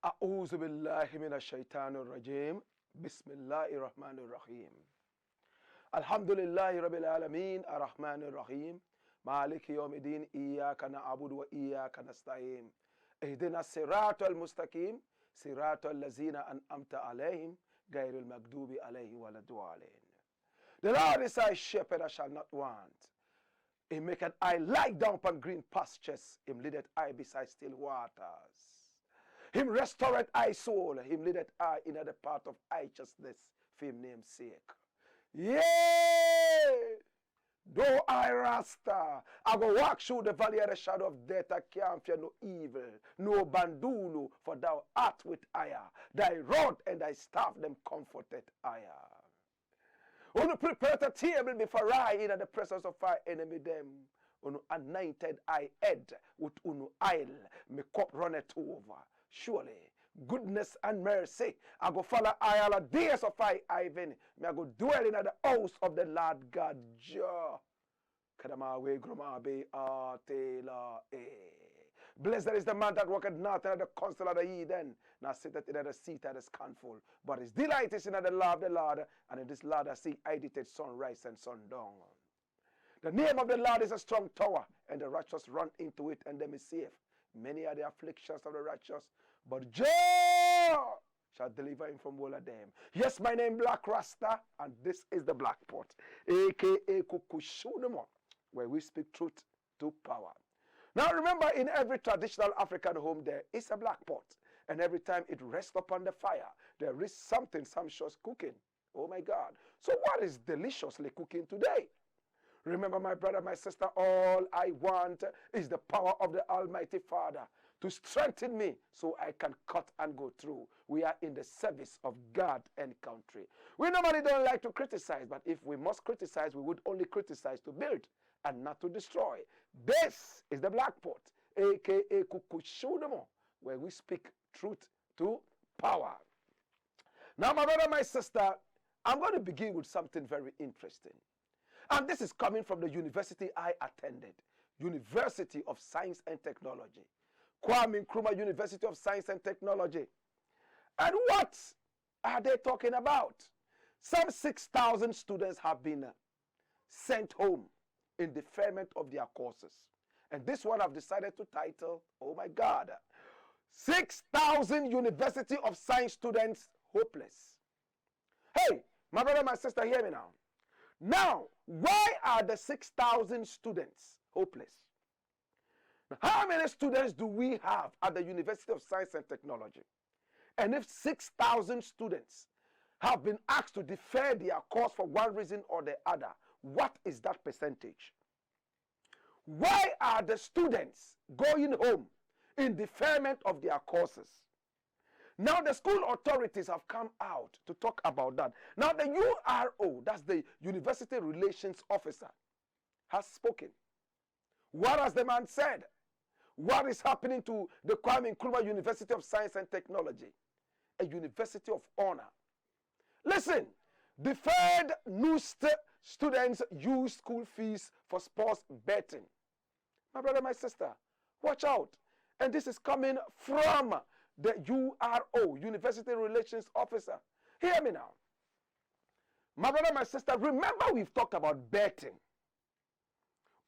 أعوذ بالله من الشيطان الرجيم بسم الله الرحمن الرحيم الحمد لله رب العالمين الرحمن الرحيم مالك يوم الدين إياك نعبد وإياك نستعين اهدنا الصراط المستقيم صراط الذين أنعمت عليهم غير المغضوب عليهم ولا الضالين. The Lord is thy shepherd, I shall not want. He maketh I lie down upon green pastures. Him leadeth I beside still waters. Him restoreth I soul. Him leadeth I in the path of righteousness for him name's sake. Yea! Though I Rasta, I go walk through the valley of the shadow of death, I can't fear no evil, no bandulu, for thou art with ire. Thy rod and thy staff them comforted ire. Unu prepare a table before I in the presence of our enemy them. Unu anointed I head with unu oil, me cup runneth over. Surely, goodness and mercy, I go follow I all the days of I Ivan. Me I go dwell in the house of the Lord God. Blessed is the man that walketh not in the counsel of the heathen, nor sitteth in the seat of the scornful. But his delight is in the law of the Lord, and in this law I see I dictate sunrise and sundown. The name of the Lord is a strong tower, and the righteous run into it, and them is safe. Many are the afflictions of the righteous, but Jah shall deliver him from all of them. Yes, my name Black Rasta, and this is the Black Pot, aka Kukushunamo, where we speak truth to power. Now remember, in every traditional African home there is a black pot, and every time it rests upon the fire, there is something sumptuous cooking. Oh my God. So what is deliciously cooking today? Remember, my brother, my sister, all I want is the power of the Almighty Father to strengthen me so I can cut and go through. We are in the service of God and country. We normally don't like to criticize, but if we must criticize, we would only criticize to build and not to destroy. This is the Black Pot, aka Kukushunamo, where we speak truth to power. Now, my brother, my sister, I'm going to begin with something very interesting. And this is coming from the university I attended, University of Science and Technology, Kwame Nkrumah University of Science and Technology. And what are they talking about? Some 6,000 students have been sent home in deferment of their courses. And this one I've decided to title, oh my God, 6,000 University of Science students hopeless. Hey, my brother, my sister, hear me now. Now, why are the 6,000 students hopeless? Now, how many students do we have at the University of Science and Technology? And if 6,000 students have been asked to defer their course for one reason or the other, what is that percentage? Why are the students going home in deferment of their courses? Now the school authorities have come out to talk about that. Now the URO, that's the University Relations Officer, has spoken. What has the man said? What is happening to the Kwame Nkrumah University of Science and Technology? A university of honor. Listen, deferred KNUST students use school fees for sports betting. My brother, my sister, watch out. And this is coming from the URO, University Relations Officer. Hear me now. My brother, my sister, remember we've talked about betting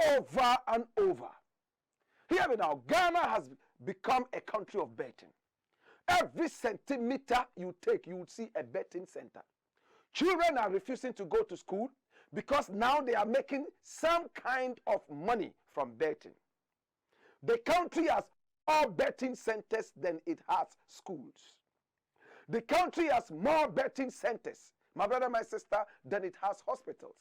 over and over. Hear me now. Ghana has become a country of betting. Every centimeter you take, you will see a betting center. Children are refusing to go to school because now they are making some kind of money from betting. The country has more betting centers than it has schools. The country has more betting centers, my brother, my sister, than it has hospitals.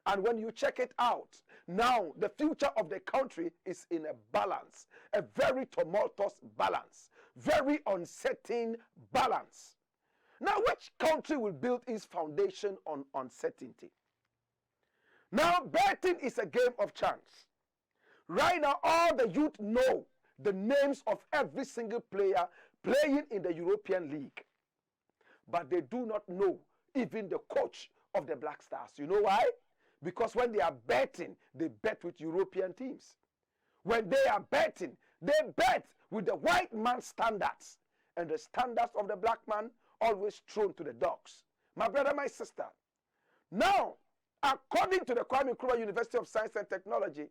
And when you check it out, now the future of the country is in a balance, a very tumultuous balance, very uncertain balance. Now, which country will build its foundation on uncertainty? Now, betting is a game of chance. Right now, all the youth know the names of every single player playing in the European League. But they do not know even the coach of the Black Stars. You know why? Because when they are betting, they bet with European teams. When they are betting, they bet with the white man's standards. And the standards of the black man always thrown to the dogs. My brother, my sister. Now, according to the Kwame Nkrumah University of Science and Technology,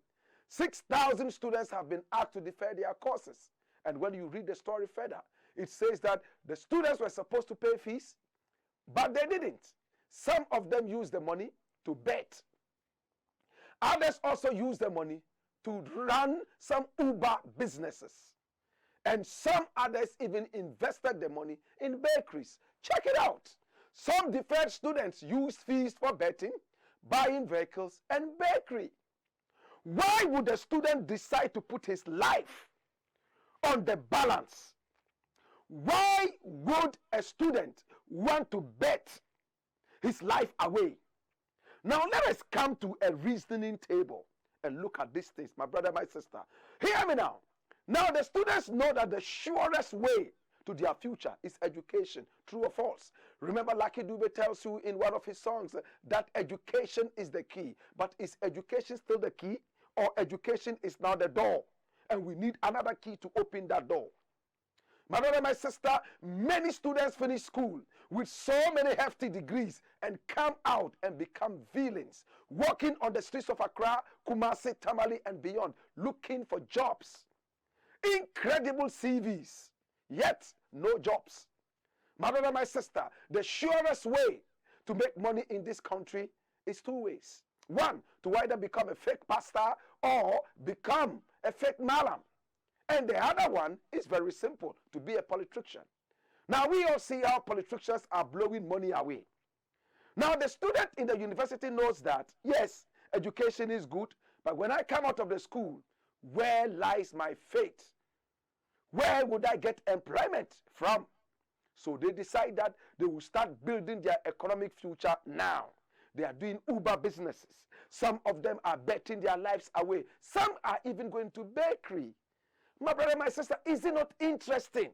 6,000 students have been asked to defer their courses. And when you read the story further, it says that the students were supposed to pay fees, but they didn't. Some of them used the money to bet. Others also used the money to run some Uber businesses. And some others even invested the money in bakeries. Check it out. Some deferred students used fees for betting, buying vehicles, and bakery. Why would a student decide to put his life on the balance? Why would a student want to bet his life away? Now let us come to a reasoning table and look at these things, my brother, my sister. Hear me now. Now the students know that the surest way to their future is education. True or false? Remember, Lucky Dube tells you in one of his songs that education is the key. But is education still the key? Or education is now the door? And we need another key to open that door. My brother, my sister, many students finish school with so many hefty degrees and come out and become villains, walking on the streets of Accra, Kumasi, Tamale, and beyond, looking for jobs. Incredible CVs, yet no jobs. My brother, my sister, the surest way to make money in this country is two ways. One, to either become a fake pastor or become a fake malam. And the other one is very simple, to be a politician. Now we all see how politicians are blowing money away. Now the student in the university knows that, yes, education is good, but when I come out of the school, where lies my fate? Where would I get employment from? So they decide that they will start building their economic future now. They are doing Uber businesses. Some of them are betting their lives away. Some are even going to bakery. My brother, my sister, is it not interesting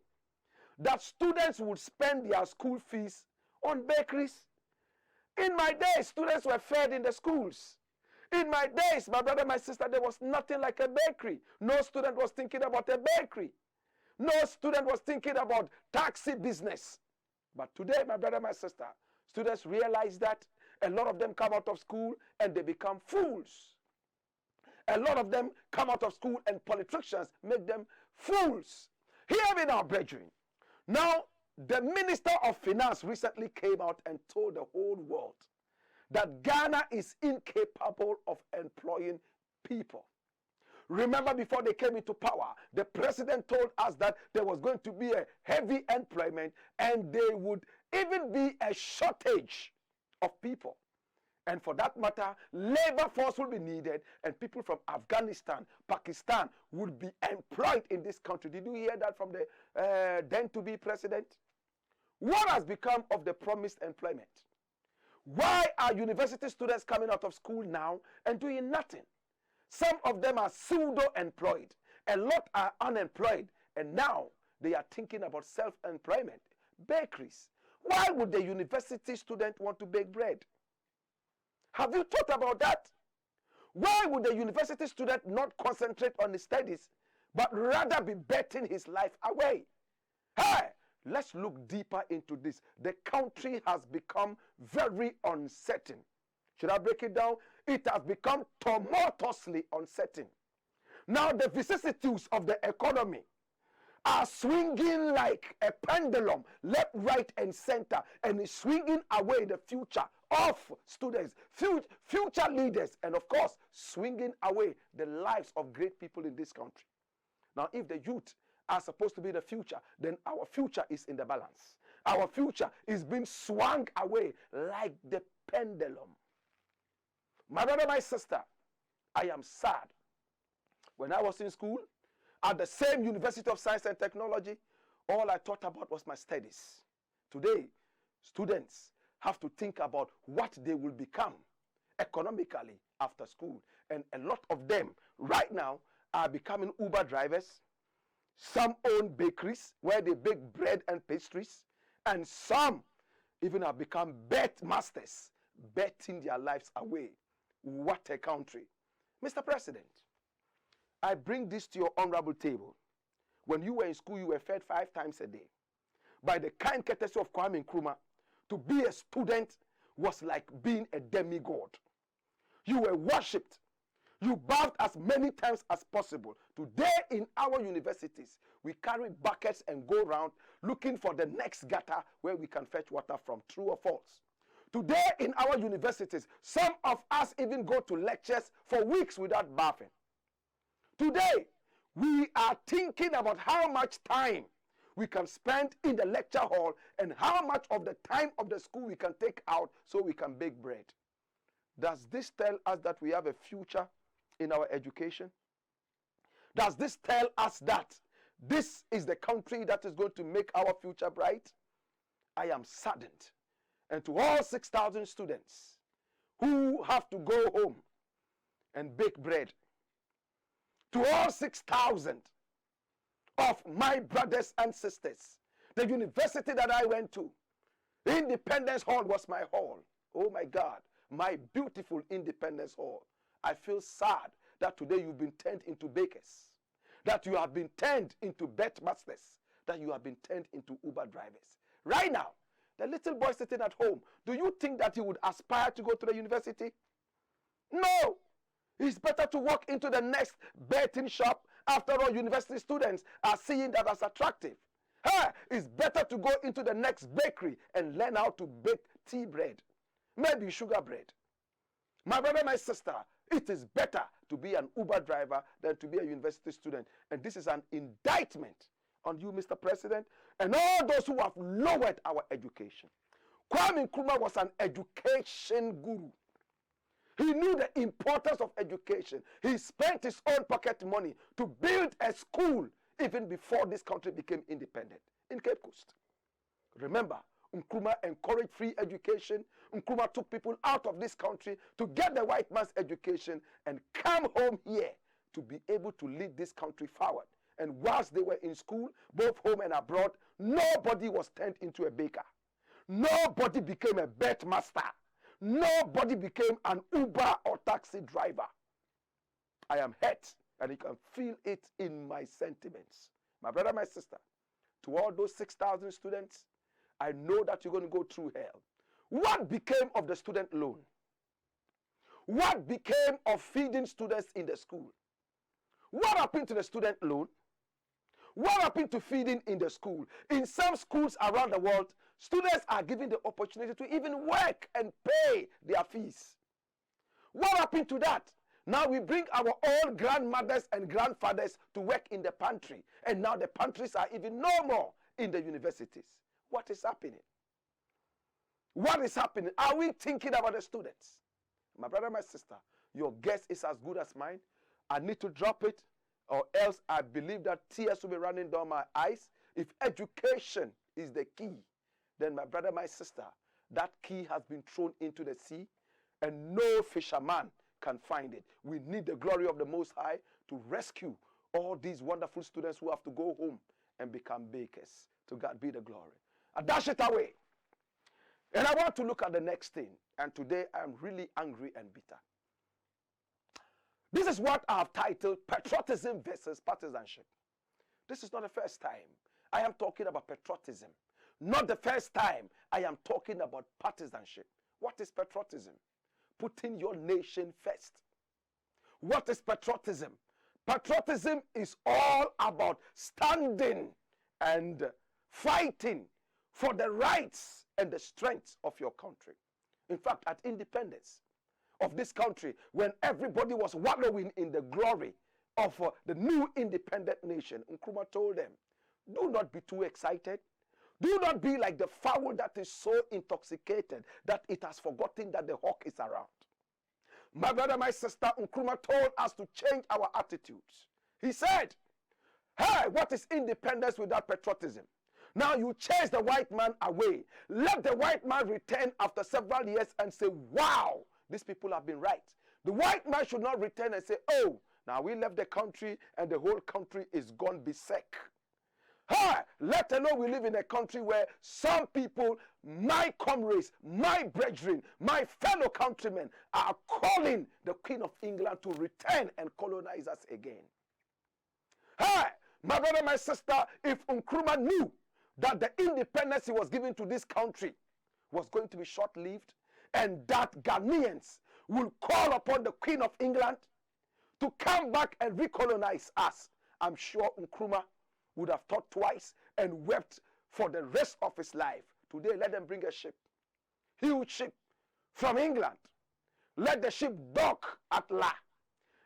that students would spend their school fees on bakeries? In my days, students were fed in the schools. In my days, my brother, my sister, there was nothing like a bakery. No student was thinking about a bakery. No student was thinking about taxi business. But today, my brother, my sister, students realize that a lot of them come out of school and they become fools. A lot of them come out of school and politicians make them fools. Hear me now, brethren. Now, the Minister of Finance recently came out and told the whole world that Ghana is incapable of employing people. Remember, before they came into power, the president told us that there was going to be a heavy employment and there would even be a shortage of people. And for that matter, labor force will be needed and people from Afghanistan, Pakistan would be employed in this country. Did you hear that from the then-to-be president? What has become of the promised employment? Why are university students coming out of school now and doing nothing? Some of them are pseudo-employed. A lot are unemployed. And now they are thinking about self-employment. Bakeries. Why would the university student want to bake bread? Have you thought about that? Why would the university student not concentrate on his studies, but rather be betting his life away? Hey, let's look deeper into this. The country has become very uncertain. Should I break it down? It has become tumultuously uncertain. Now the vicissitudes of the economy are swinging like a pendulum, left, right, and center, and is swinging away the future of students, future leaders, and of course, swinging away the lives of great people in this country. Now, if the youth are supposed to be the future, then our future is in the balance. Our future is being swung away like the pendulum. My brother, my sister, I am sad. When I was in school, at the same University of Science and Technology, all I thought about was my studies. Today, students have to think about what they will become economically after school. And a lot of them right now are becoming Uber drivers. Some own bakeries where they bake bread and pastries. And some even have become bet masters, betting their lives away. What a country. Mr. President, I bring this to your honorable table. When you were in school, you were fed 5 times a day. By the kind courtesy of Kwame Nkrumah, to be a student was like being a demigod. You were worshipped. You bathed as many times as possible. Today in our universities, we carry buckets and go around looking for the next gutter where we can fetch water from. True or false? Today in our universities, some of us even go to lectures for weeks without bathing. Today, we are thinking about how much time we can spend in the lecture hall and how much of the time of the school we can take out so we can bake bread. Does this tell us that we have a future in our education? Does this tell us that this is the country that is going to make our future bright? I am saddened. And to all 6,000 students who have to go home and bake bread, to all 6,000 of my brothers and sisters, the university that I went to, Independence Hall was my hall. Oh my God, my beautiful Independence Hall. I feel sad that today you've been turned into bakers, that you have been turned into bet masters, that you have been turned into Uber drivers. Right now, the little boy sitting at home, do you think that he would aspire to go to the university? No. It's better to walk into the next betting shop. After all, university students are seeing that as attractive. It's better to go into the next bakery and learn how to bake tea bread, maybe sugar bread. My brother, my sister, it is better to be an Uber driver than to be a university student. And this is an indictment on you, Mr. President, and all those who have lowered our education. Kwame Nkrumah was an education guru. He knew the importance of education. He spent his own pocket money to build a school even before this country became independent in Cape Coast. Remember, Nkrumah encouraged free education. Nkrumah took people out of this country to get the white man's education and come home here to be able to lead this country forward. And whilst they were in school, both home and abroad, nobody was turned into a baker. Nobody became a bet master. Nobody became an Uber or taxi driver. I am hurt, and you can feel it in my sentiments. My brother, my sister, to all those 6,000 students, I know that you're going to go through hell. What became of the student loan? What became of feeding students in the school? What happened to the student loan? What happened to feeding in the school? In some schools around the world, students are given the opportunity to even work and pay their fees. What happened to that? Now we bring our own grandmothers and grandfathers to work in the pantry. And now the pantries are even no more in the universities. What is happening? What is happening? Are we thinking about the students? My brother, my sister, your guess is as good as mine. I need to drop it, or else I believe that tears will be running down my eyes. If education is the key, then my brother, my sister, that key has been thrown into the sea, and no fisherman can find it. We need the glory of the Most High to rescue all these wonderful students who have to go home and become bakers. To God be the glory. I dash it away. And I want to look at the next thing. And today I am really angry and bitter. This is what I have titled Patriotism versus Partisanship. This is not the first time I am talking about patriotism. Not the first time I am talking about partisanship. What is patriotism? Putting your nation first. What is patriotism? Patriotism is all about standing and fighting for the rights and the strengths of your country. In fact, at independence of this country, when everybody was wallowing in the glory of the new independent nation, Nkrumah told them, do not be too excited. Do not be like the fowl that is so intoxicated that it has forgotten that the hawk is around. My brother, my sister, Nkrumah told us to change our attitudes. He said, hey, what is independence without patriotism? Now you chase the white man away. Let the white man return after several years and say, wow, these people have been right. The white man should not return and say, oh, now we left the country and the whole country is gone berserk. Hey, let alone we live in a country where some people, my comrades, my brethren, my fellow countrymen are calling the Queen of England to return and colonize us again. Hey, my brother, my sister, if Nkrumah knew that the independence he was giving to this country was going to be short-lived and that Ghanaians will call upon the Queen of England to come back and recolonize us, I'm sure Nkrumah would have thought twice and wept for the rest of his life. Today, let them bring a ship, huge ship from England. Let the ship dock at La,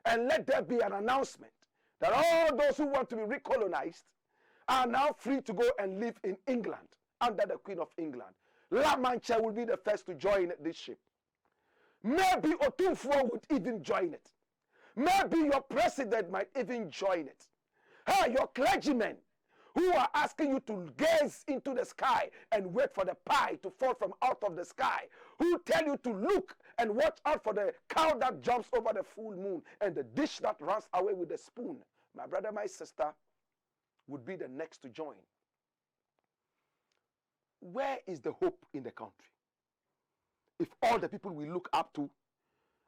and let there be an announcement that all those who want to be recolonized are now free to go and live in England under the Queen of England. La Mancha will be the first to join this ship. Maybe Otunfuo would even join it. Maybe your president might even join it. Hey, your clergymen who are asking you to gaze into the sky and wait for the pie to fall from out of the sky, who tell you to look and watch out for the cow that jumps over the full moon and the dish that runs away with the spoon. My brother, my sister would be the next to join. Where is the hope in the country? If all the people we look up to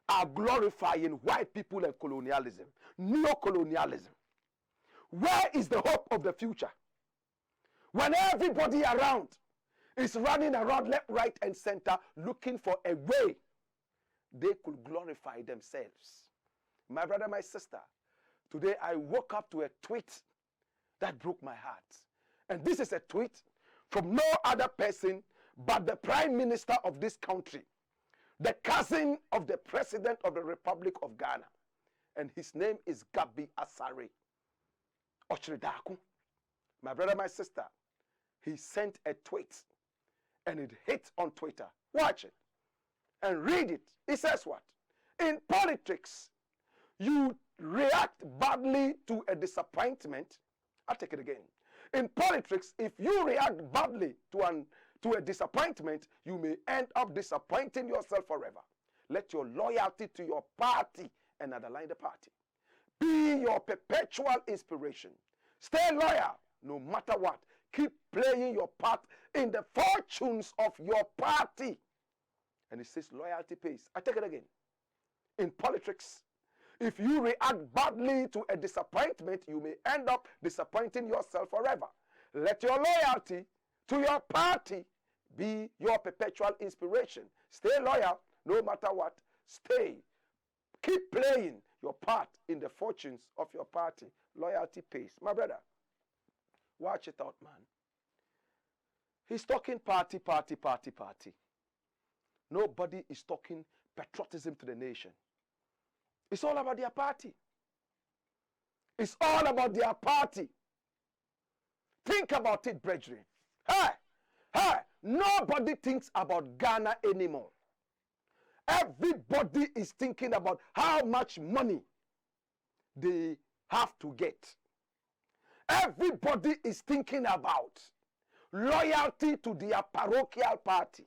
are glorifying white people and colonialism, neo-colonialism, where is the hope of the future? When everybody around is running around left, right, and center looking for a way they could glorify themselves. My brother, my sister, today I woke up to a tweet that broke my heart. And this is a tweet from no other person but the Prime Minister of this country, the cousin of the President of the Republic of Ghana. And his name is GABBY'S. My brother, my sister, he sent a tweet and it hit on Twitter. Watch it and read it. It says what? In politics, you react badly to a disappointment. I'll take it again. In politics, if you react badly to a disappointment, you may end up disappointing yourself forever. Let your loyalty to your party, and underline the party, be your perpetual inspiration. Stay loyal no matter what. Keep playing your part in the fortunes of your party. And it says loyalty pays. I take it again. In politics, if you react badly to a disappointment, you may end up disappointing yourself forever. Let your loyalty to your party be your perpetual inspiration. Stay loyal no matter what. Stay. Keep playing your part in the fortunes of your party. Loyalty pays. My brother, watch it out, man. He's talking party, party, party, party. Nobody is talking patriotism to the nation. It's all about their party. It's all about their party. Think about it, brethren. Hey, nobody thinks about Ghana anymore. Everybody is thinking about how much money they have to get. Everybody is thinking about loyalty to their parochial party,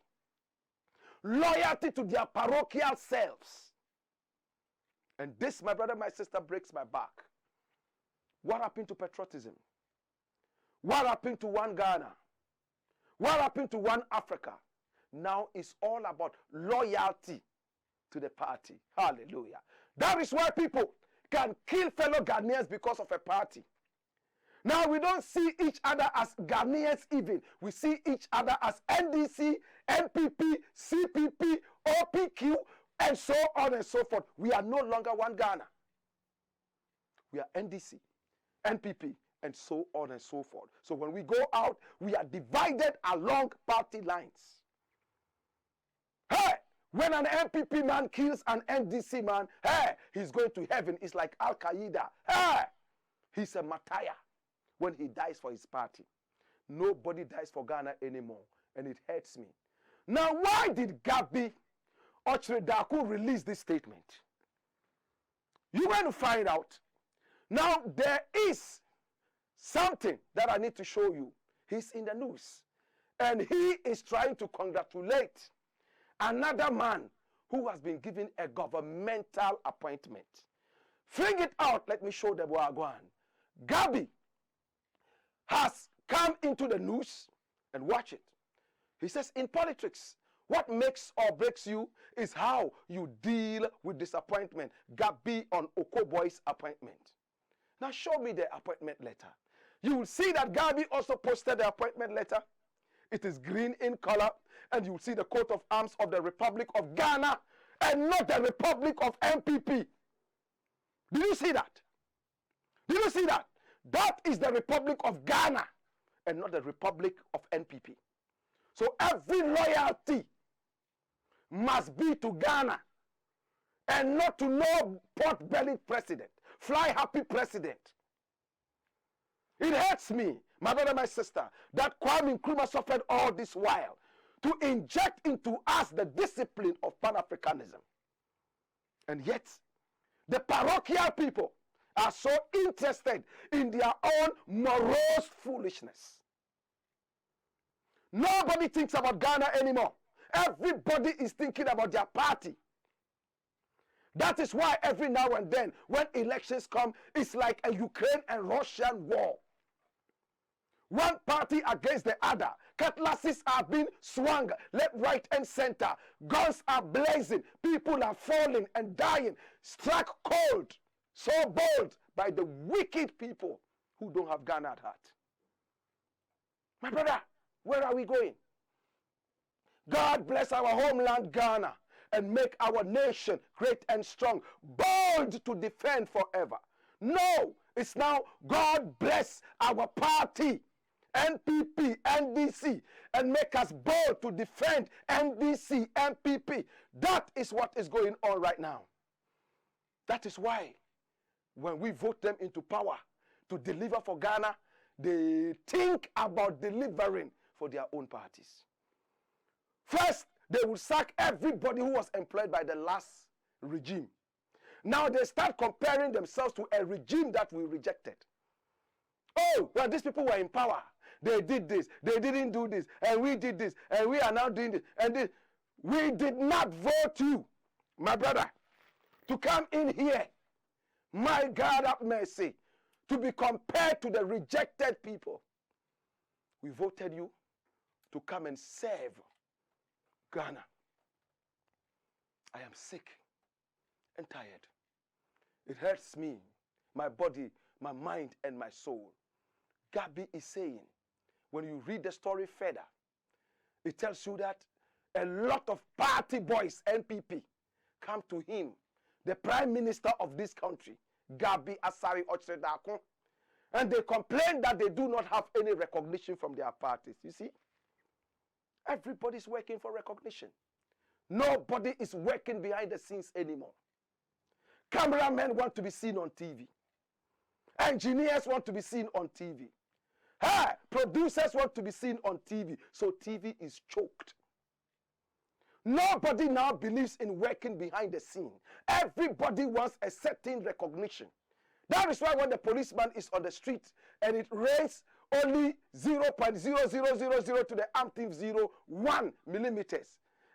loyalty to their parochial selves. And this, my brother, my sister, breaks my back. What happened to patriotism? What happened to one Ghana? What happened to one Africa? Now it's all about loyalty to the party. Hallelujah. That is why people can kill fellow Ghanaians because of a party. Now we don't see each other as Ghanaians even. We see each other as NDC, NPP, CPP, OPQ, and so on and so forth. We are no longer one Ghana. We are NDC, NPP, and so on and so forth. So when we go out, we are divided along party lines. Hey, When an MPP man kills an NDC man, hey, he's going to heaven. It's like Al Qaeda. Hey, he's a martyr when he dies for his party. Nobody dies for Ghana anymore, and it hurts me. Now, why did Gabby Ochredaku release this statement? You're going to find out. Now, there is something that I need to show you. He's in the news, and he is trying to congratulate another man who has been given a governmental appointment. Bring it out. Let me show them where I'm going. Gabby has come into the news, and watch it. He says, in politics, what makes or breaks you is how you deal with disappointment. Gabby on Okoboy's appointment. Now show me the appointment letter. You will see that Gabby also posted the appointment letter. It is green in color, and you will see the coat of arms of the Republic of Ghana and not the Republic of MPP. Did you see that? Did you see that? That is the Republic of Ghana and not the Republic of NPP. So every loyalty must be to Ghana and not to no pot-bellied president, fly-happy president. It hurts me, my brother, my sister, that Kwame Nkrumah suffered all this while to inject into us the discipline of Pan-Africanism. And yet, the parochial people are so interested in their own morose foolishness. Nobody thinks about Ghana anymore. Everybody is thinking about their party. That is why every now and then, when elections come, it's like a Ukraine and Russian war. One party against the other. Cutlasses are being swung left, right, and center. Guns are blazing. People are falling and dying. Struck cold, so bold by the wicked people who don't have Ghana at heart. My brother, where are we going? God bless our homeland Ghana and make our nation great and strong, bold to defend forever. No, it's now God bless our party, NPP, NDC, and make us bold to defend NDC, NPP. That is what is going on right now. That is why when we vote them into power to deliver for Ghana, they think about delivering for their own parties. First, they will sack everybody who was employed by the last regime. Now they start comparing themselves to a regime that we rejected. Oh, well, these people were in power. They did this. They didn't do this. And we did this. And we are now doing this. And this. We did not vote you, my brother, to come in here. My God have mercy. To be compared to the rejected people. We voted you to come and serve Ghana. I am sick and tired. It hurts me, my body, my mind, and my soul. Gabby is saying, when you read the story further, it tells you that a lot of party boys, NPP, come to him, the prime minister of this country, Gabby Asari Ochredaku, and they complain that they do not have any recognition from their parties. You see? Everybody's working for recognition. Nobody is working behind the scenes anymore. Cameramen want to be seen on TV. Engineers want to be seen on TV. Hey, producers want to be seen on TV. So TV is choked. Nobody now believes in working behind the scene. Everybody wants a certain recognition. That is why when the policeman is on the street and it rains only 0.0000 to the umpteenth 0.1 millimeters,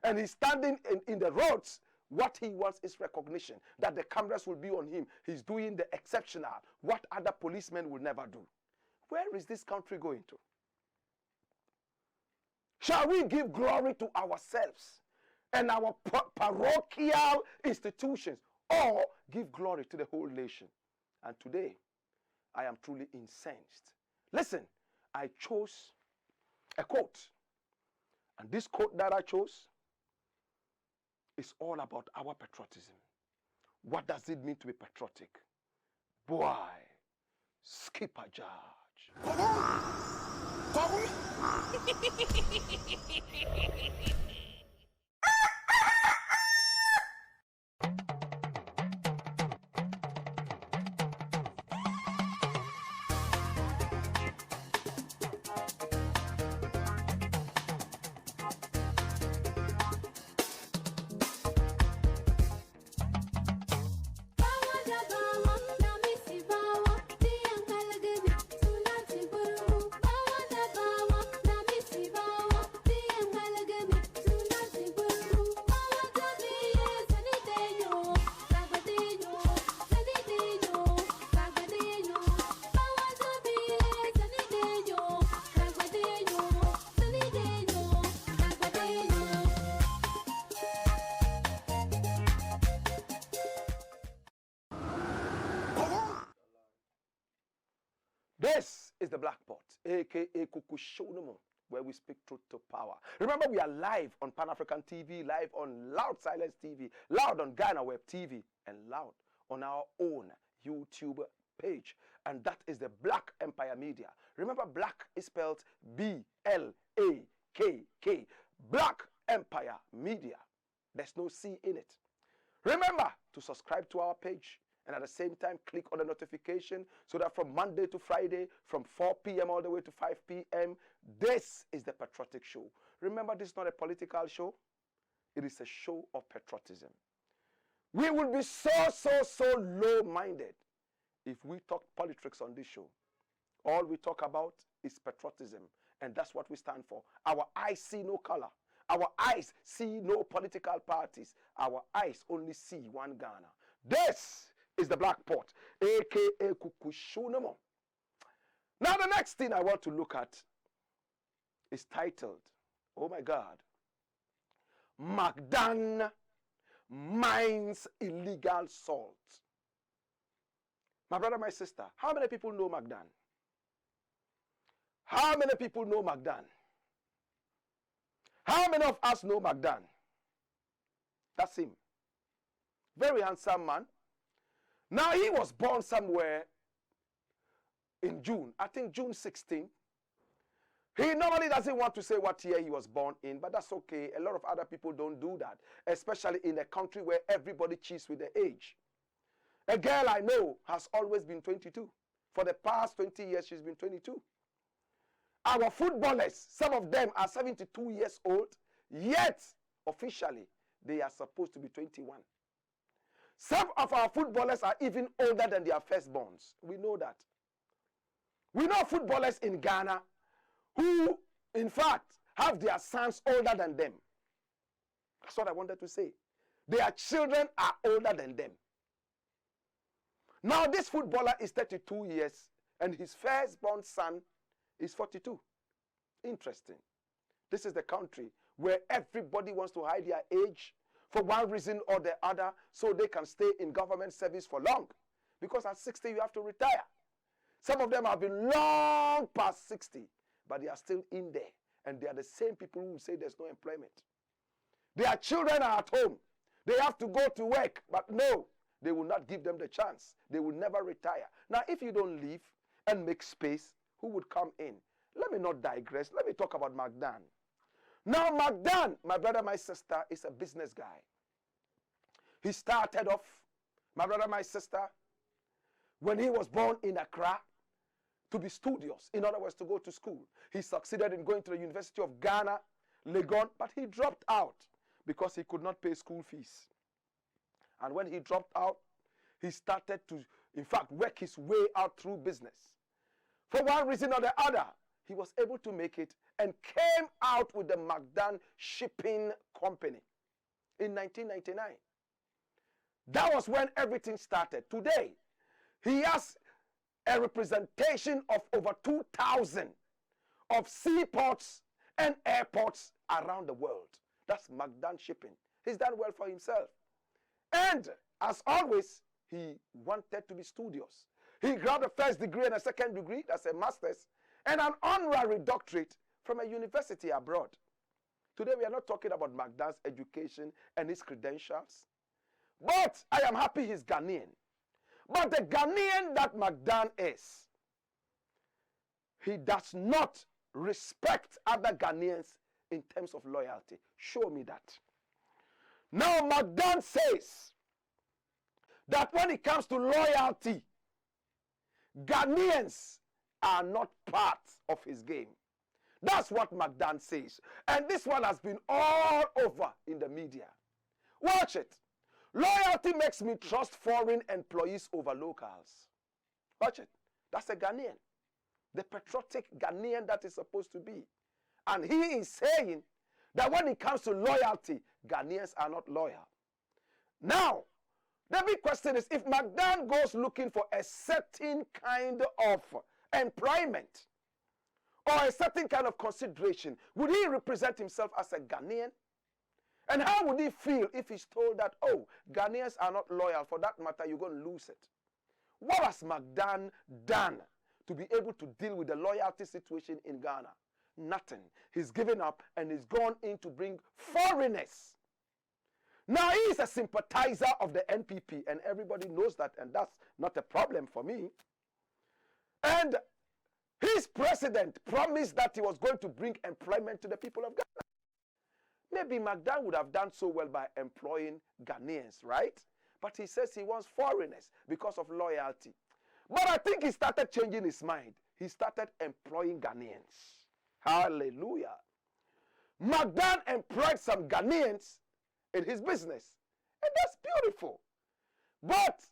and he's standing in the roads, what he wants is recognition, that the cameras will be on him. He's doing the exceptional, what other policemen will never do. Where is this country going to? Shall we give glory to ourselves and our parochial institutions, or give glory to the whole nation? And today, I am truly incensed. Listen, I chose a quote. And this quote that I chose is all about our patriotism. What does it mean to be patriotic? Boy, skip a judge. is the Black Pot, aka Kukushonomo, where we speak truth to power. Remember, we are live on Pan-African TV, live on Loud Silence TV, loud on Ghana Web TV, and loud on our own YouTube page. And that is the Black Empire Media. Remember, Black is spelled B-L-A-K-K. Black Empire Media. There's no C in it. Remember to subscribe to our page and at the same time click on the notification so that from Monday to Friday, from 4 p.m. all the way to 5 p.m., this is the Patriotic Show. Remember, this is not a political show. It is a show of patriotism. We will be so low-minded if we talk politics on this show. All we talk about is patriotism, and that's what we stand for. Our eyes see no color. Our eyes see no political parties. Our eyes only see one Ghana. This is the Black Pot, aka Kukushunamo. Now the next thing I want to look at is titled, oh my God, McDAN mines illegal salt. My brother, my sister, how many people know McDAN? How many people know McDAN? How many of us know McDAN? That's him. Very handsome man. Now, he was born somewhere in June. I think June 16. He normally doesn't want to say what year he was born in, but that's okay. A lot of other people don't do that, especially in a country where everybody cheats with the age. A girl I know has always been 22. For the past 20 years, she's been 22. Our footballers, some of them are 72 years old, yet officially they are supposed to be 21. Some of our footballers are even older than their firstborns. We know that. We know footballers in Ghana who, in fact, have their sons older than them. That's what I wanted to say. Their children are older than them. Now, this footballer is 32 years, and his firstborn son is 42. Interesting. This is the country where everybody wants to hide their age for one reason or the other so they can stay in government service for long. Because at 60, you have to retire. Some of them have been long past 60, but they are still in there. And they are the same people who say there's no employment. Their children are at home. They have to go to work, but no, they will not give them the chance. They will never retire. Now, if you don't leave and make space, who would come in? Let me not digress. Let me talk about McDAN. Now, McDAN, my brother, my sister, is a business guy. He started off, my brother, my sister, when he was born in Accra, to be studious. In other words, to go to school. He succeeded in going to the University of Ghana, Legon, but he dropped out because he could not pay school fees. And when he dropped out, he started to, in fact, work his way out through business. For one reason or the other, he was able to make it and came out with the McDAN Shipping Company in 1999. That was when everything started. Today, he has a representation of over 2,000 of seaports and airports around the world. That's McDAN Shipping. He's done well for himself. And as always, he wanted to be studious. He grabbed a first degree and a second degree, that's a master's, and an honorary doctorate from a university abroad. Today we are not talking about McDAN's education and his credentials. But I am happy he's Ghanaian. But the Ghanaian that McDAN is, he does not respect other Ghanaians in terms of loyalty. Show me that. Now McDAN says that when it comes to loyalty, Ghanaians are not part of his game. That's what McDAN says. And this one has been all over in the media. Watch it. Loyalty makes me trust foreign employees over locals. Watch it. That's a Ghanaian. The patriotic Ghanaian that is supposed to be. And he is saying that when it comes to loyalty, Ghanaians are not loyal. Now, the big question is, if McDAN goes looking for a certain kind of employment or a certain kind of consideration, would he represent himself as a Ghanaian? And how would he feel if he's told that, oh, Ghanaians are not loyal, for that matter, you're going to lose it? What has McDAN done to be able to deal with the loyalty situation in Ghana? Nothing. He's given up and he's gone in to bring foreigners. Now he is a sympathizer of the NPP and everybody knows that, and that's not a problem for me. And his president promised that he was going to bring employment to the people of Ghana. Maybe McDAN would have done so well by employing Ghanaians, right? But he says he wants foreigners because of loyalty. But I think he started changing his mind. He started employing Ghanaians. Hallelujah. McDAN employed some Ghanaians in his business. And that's beautiful. But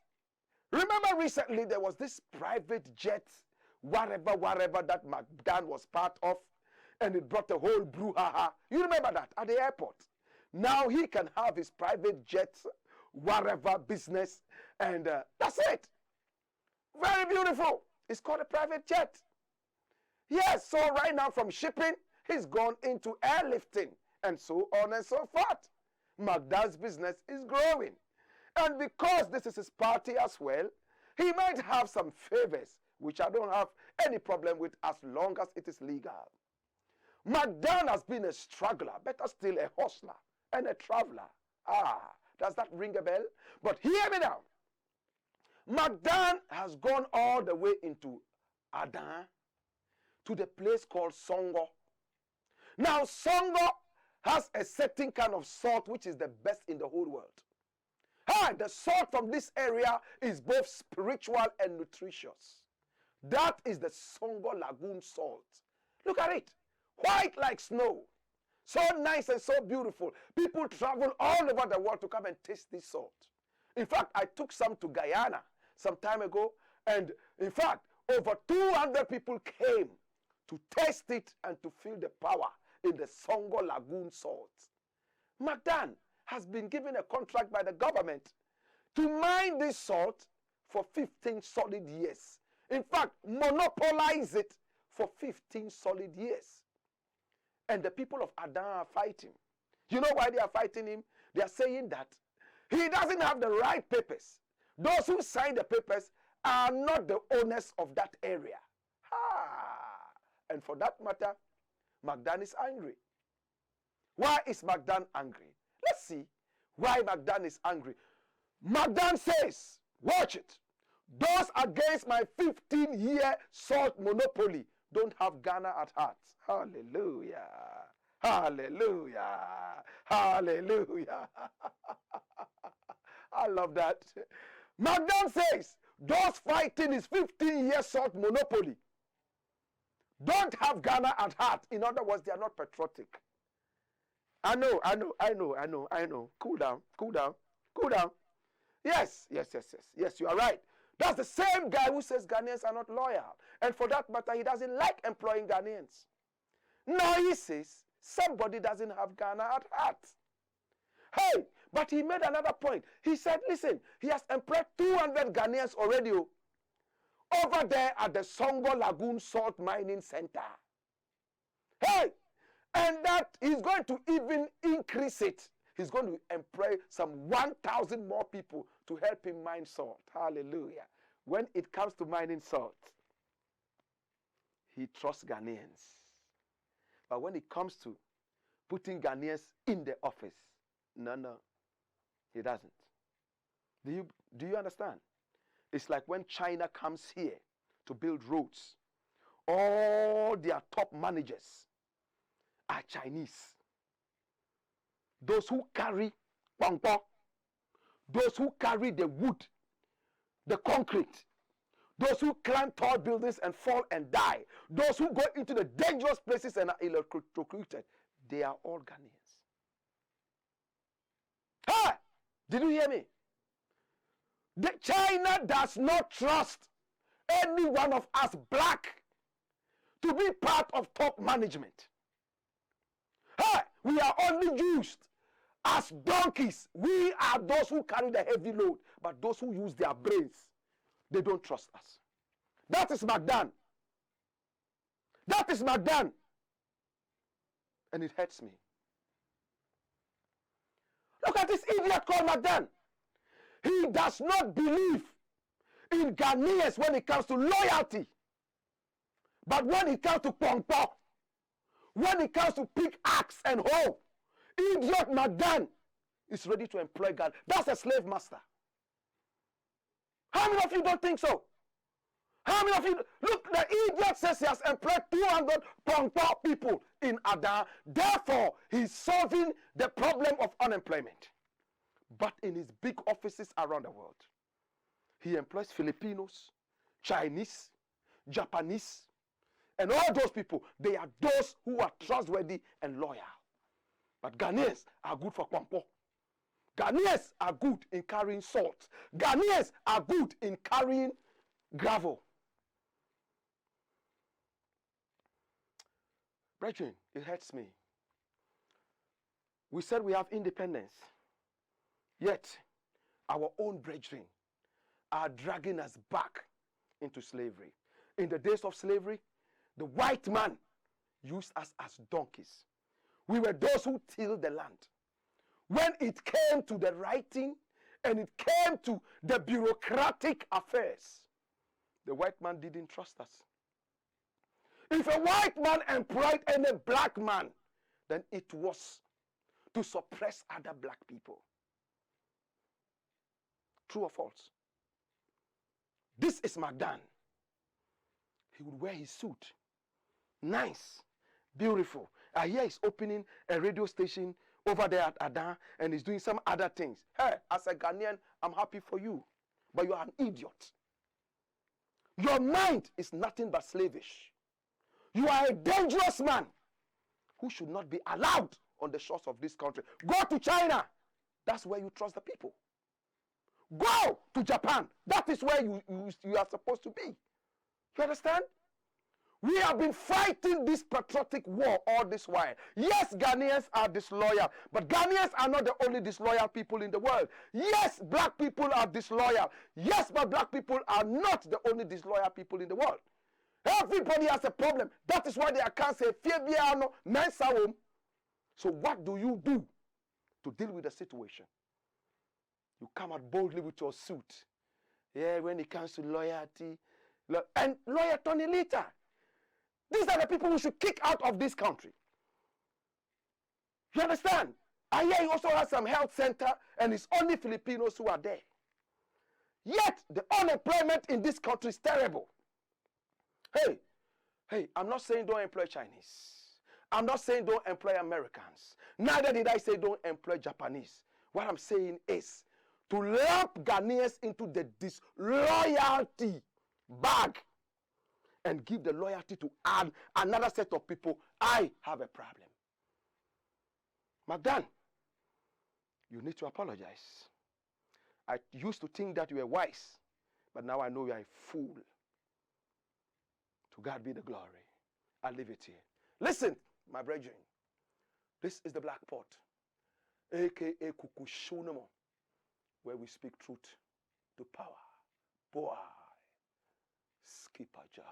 remember recently there was this private jet, whatever that McDAN was part of, and it brought a whole brouhaha. You remember that at the airport. Now he can have his private jet, whatever business, and that's it. Very beautiful. It's called a private jet. Yes, so right now from shipping, he's gone into airlifting and so on and so forth. McDAN'S business is growing. And because this is his party as well, he might have some favors, which I don't have any problem with as long as it is legal. McDAN has been a struggler, better still a hustler and a traveler. Does that ring a bell? But hear me now. McDAN has gone all the way into Adan to the place called Songo. Now Songo has a certain kind of salt which is the best in the whole world. The salt from this area is both spiritual and nutritious. That is the Songo Lagoon salt. Look at it. White like snow. So nice and so beautiful. People travel all over the world to come and taste this salt. In fact, I took some to Guyana some time ago. And in fact, over 200 people came to taste it and to feel the power in the Songo Lagoon salt. McDAN has been given a contract by the government to mine this salt for 15 solid years. In fact, monopolize it for 15 solid years. And the people of Adan are fighting. You know why they are fighting him? They are saying that he doesn't have the right papers. Those who sign the papers are not the owners of that area. And for that matter, McDAN is angry. Why is McDAN angry? Let's see why McDAN is angry. McDAN says, watch it, those against my 15-year salt monopoly don't have Ghana at heart. Hallelujah. Hallelujah. Hallelujah. I love that. McDAN says, those fighting his 15-year salt monopoly don't have Ghana at heart. In other words, they are not patriotic. I know. Cool down. Yes, you are right. That's the same guy who says Ghanaians are not loyal. And for that matter, he doesn't like employing Ghanaians. Now he says somebody doesn't have Ghana at heart. Hey, but he made another point. He said, listen, he has employed 200 Ghanaians already over there at the Songo Lagoon Salt Mining Center. Hey, and that he's going to even increase it. He's going to employ some 1,000 more people to help him mine salt. Hallelujah. When it comes to mining salt, he trusts Ghanaians. But when it comes to putting Ghanaians in the office, no, he doesn't. Do you understand? It's like when China comes here to build roads. All their top managers are Chinese. Those who carry pangpo, those who carry the wood, the concrete, those who climb tall buildings and fall and die, those who go into the dangerous places and are electrocuted, they are all Ghanaians. Hey, did you hear me? China does not trust any one of us black to be part of top management. Hey, we are only used as donkeys. We are those who carry the heavy load, but those who use their brains, they don't trust us. That is McDAN. That is McDAN. And it hurts me. Look at this idiot called McDAN. He does not believe in Ghanaians when it comes to loyalty. But when it comes to pongpo, when it comes to pick axe and hoe, idiot McDAN is ready to employ God. That's a slave master. How many of you don't think so? How many of you, look, the idiot says he has employed 200 pongpo people in Adan. Therefore, he's solving the problem of unemployment. But in his big offices around the world, he employs Filipinos, Chinese, Japanese, and all those people. They are those who are trustworthy and loyal. But Ghanaians are good for pongpo. Ghanaians are good in carrying salt. Ghanaians are good in carrying gravel. Brethren, it hurts me. We said we have independence, yet our own brethren are dragging us back into slavery. In the days of slavery, the white man used us as donkeys. We were those who tilled the land. When it came to the writing and it came to the bureaucratic affairs, the white man didn't trust us. If a white man employed any black man, then it was to suppress other black people. True or false? This is McDAN. He would wear his suit. Nice, beautiful. I hear he's opening a radio station over there at Adan and he's doing some other things. Hey, as a Ghanaian, I'm happy for you. But you are an idiot. Your mind is nothing but slavish. You are a dangerous man who should not be allowed on the shores of this country. Go to China. That's where you trust the people. Go to Japan. That is where you are supposed to be. You understand? We have been fighting this patriotic war all this while. Yes, Ghanaians are disloyal, but Ghanaians are not the only disloyal people in the world. Yes, black people are disloyal. Yes, but black people are not the only disloyal people in the world. Everybody has a problem. That is why they can't say, so what do you do to deal with the situation? You come out boldly with your suit. Yeah, when it comes to loyalty. And lawyer Tony Lita. These are the people who should kick out of this country. You understand? I hear he also has some health center and it's only Filipinos who are there. Yet, the unemployment in this country is terrible. Hey, I'm not saying don't employ Chinese. I'm not saying don't employ Americans. Neither did I say don't employ Japanese. What I'm saying is to lump Ghanaians into the disloyalty bag and give the loyalty to add another set of people. I have a problem. McDAN, you need to apologize. I used to think that you were wise, but now I know you are a fool. To God be the glory. I leave it here. Listen, my brethren. This is the Black Pot, a.k.a. Kukushunamo, where we speak truth to power. Boy, Skipper George.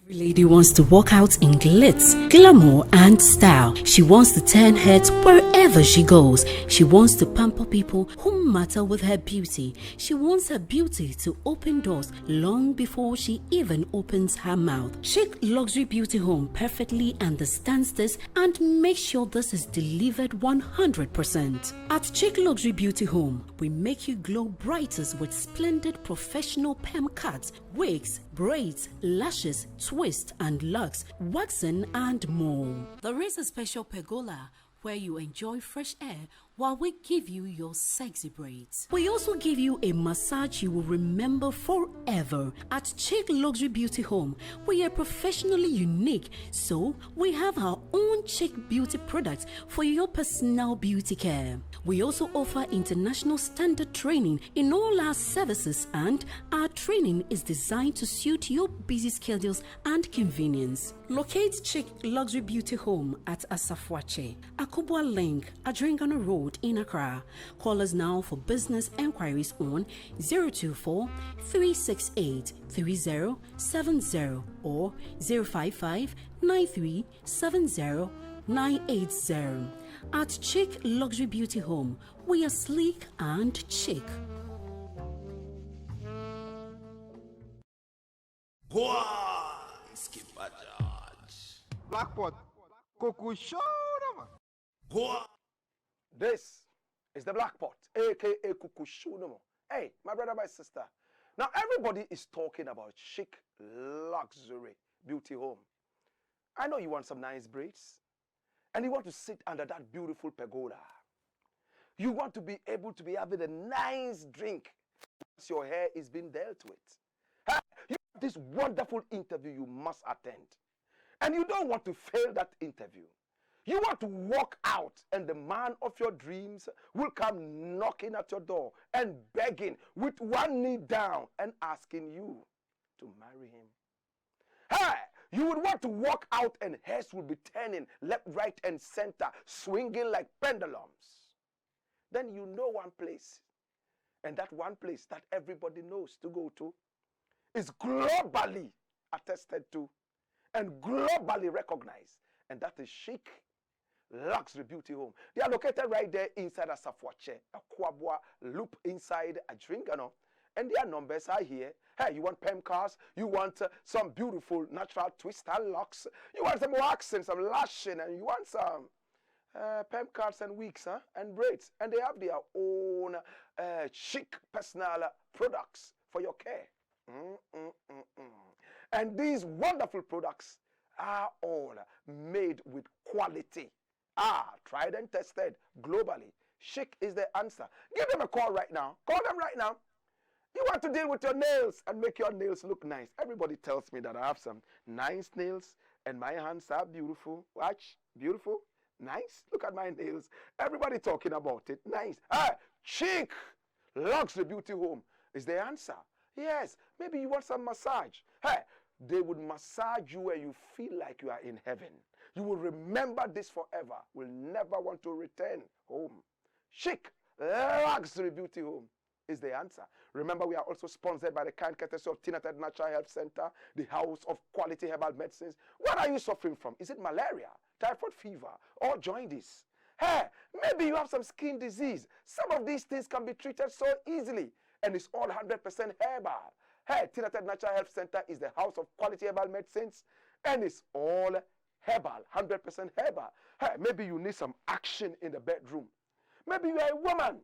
Every lady wants to walk out in glitz, glamour and style. She wants to turn heads wherever she goes. She wants to pamper people who matter with her beauty. She wants her beauty to open doors long before she even opens her mouth. Chic Luxury Beauty Home perfectly understands this and makes sure this is delivered 100%. At Chic Luxury Beauty Home, we make you glow brightest with splendid professional perm cuts, wigs, braids, lashes, twist and locks, waxing and more. There is a special pergola where you enjoy fresh air while we give you your sexy braids. We also give you a massage you will remember forever. At Chic Luxury Beauty Home, we are professionally unique, so we have our own Chic beauty products for your personal beauty care. We also offer international standard training in all our services, and our training is designed to suit your busy schedules and convenience. Locate Chic Luxury Beauty Home at Asafwache, Akubwa Link, Adringano Road in Accra. Call us now for business enquiries on 024 368 3070 or 055 9370 980. At Chic Luxury Beauty Home, we are sleek and chic. Blackpot, Coco Show, This is the Black Pot, aka Kukushunomo. Hey, my brother, my sister. Now everybody is talking about Chic Luxury Beauty Home. I know you want some nice braids, and you want to sit under that beautiful pergola. You want to be able to be having a nice drink once your hair is being dealt with. You have this wonderful interview you must attend, and you don't want to fail that interview. You want to walk out, and the man of your dreams will come knocking at your door and begging with one knee down and asking you to marry him. You would want to walk out, and heads will be turning left, right, and center, swinging like pendulums. Then you know one place, and that one place that everybody knows to go to is globally attested to and globally recognized, and that is Chic Luxury Beauty Home. They are located right there inside a Safwache, a Kwabwa loop inside a Dringano, and their numbers are here. Hey, you want perm cars, you want some beautiful natural twister locks, you want some waxing, some lashing, and you want some perm cards and wigs and braids, and they have their own chic personal products for your care. And these wonderful products are all made with quality. Tried and tested globally. Chic is the answer. Give them a call right now. Call them right now. You want to deal with your nails and make your nails look nice. Everybody tells me that I have some nice nails and my hands are beautiful. Watch, beautiful, nice. Look at my nails. Everybody talking about it. Nice. Chic Luxury Beauty Home is the answer. Yes, maybe you want some massage. They would massage you where you feel like you are in heaven. You will remember this forever. Will never want to return home. Chic Luxury Beauty Home is the answer. Remember, we are also sponsored by the kind courtesy of Tinated Natural Health Center, the house of quality herbal medicines. What are you suffering from? Is it malaria, typhoid fever, or jaundice? Maybe you have some skin disease. Some of these things can be treated so easily, and it's all 100% herbal. Tinated Natural Health Center is the house of quality herbal medicines, and it's all herbal, 100% herbal. Maybe you need some action in the bedroom. Maybe you are a woman,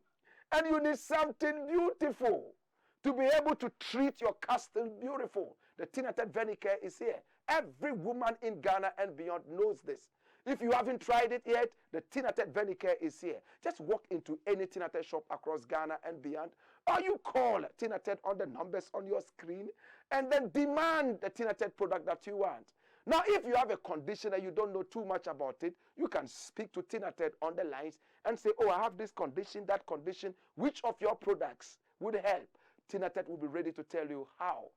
and you need something beautiful to be able to treat your castle beautiful. The Tinated Venicare is here. Every woman in Ghana and beyond knows this. If you haven't tried it yet, the Tinated Venicare is here. Just walk into any Tinated shop across Ghana and beyond, or you call Tinated on the numbers on your screen, and then demand the Tinated product that you want. Now, if you have a condition and you don't know too much about it, you can speak to Tinated on the lines and say, I have this condition, that condition. Which of your products would help? Tinated will be ready to tell you how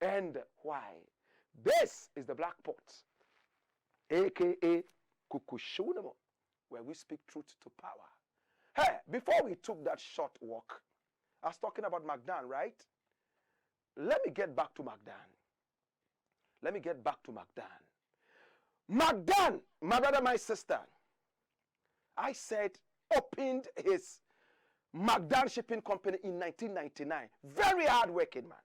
and why. This is the Black Pot, a.k.a. Kukushunamo, where we speak truth to power. Before we took that short walk, I was talking about McDAN'S, right? Let me get back to McDAN'S. McDAN'S, my brother, my sister, I said, opened his McDAN'S shipping company in 1999. Very hard-working man.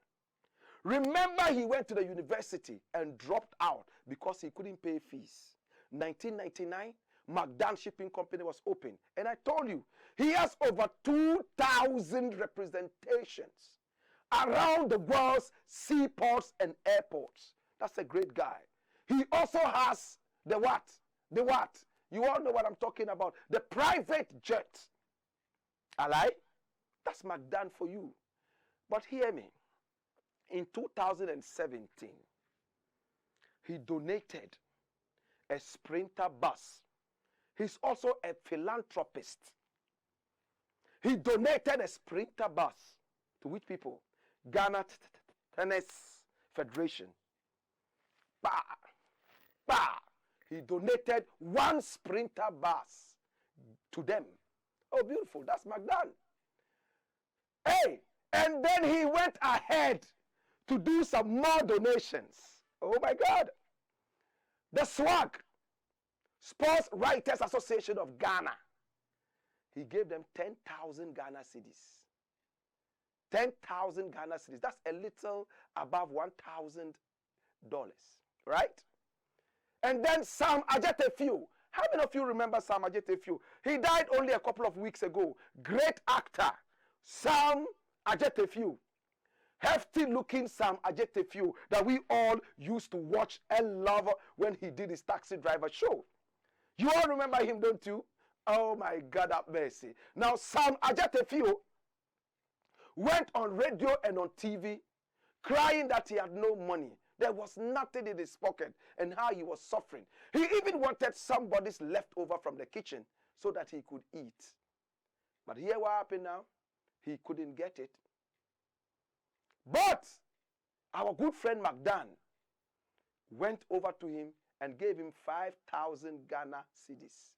Remember, he went to the university and dropped out because he couldn't pay fees. 1999, McDAN'S shipping company was open. And I told you, he has over 2,000 representations around the world's seaports and airports. That's a great guy. He also has the what? The what? You all know what I'm talking about. The private jet. Alright? That's McDAN for you. But hear me. In 2017, he donated a Sprinter bus. He's also a philanthropist. He donated a Sprinter bus to which people? Ghana Tennis Federation. Bah! Bah! He donated one Sprinter bus to them. Oh, beautiful. That's McDAN. Hey! And then he went ahead to do some more donations. Oh my God. The SWAG, Sports Writers Association of Ghana. He gave them 10,000 Ghana cedis. 10,000 Ghana cedis. That's a little above $1,000. Right? And then Sam Ajetefiu. How many of you remember Sam Ajetefiu? He died only a couple of weeks ago. Great actor. Sam Ajetefiu. Hefty looking Sam Ajetefiu that we all used to watch and love when he did his taxi driver show. You all remember him, don't you? Oh my God, have mercy. Now Sam Ajetefiu went on radio and on TV crying that he had no money. There was nothing in his pocket and how he was suffering. He even wanted somebody's leftover from the kitchen so that he could eat. But here what happened now? He couldn't get it. But our good friend McDAN went over to him and gave him 5,000 Ghana cedis.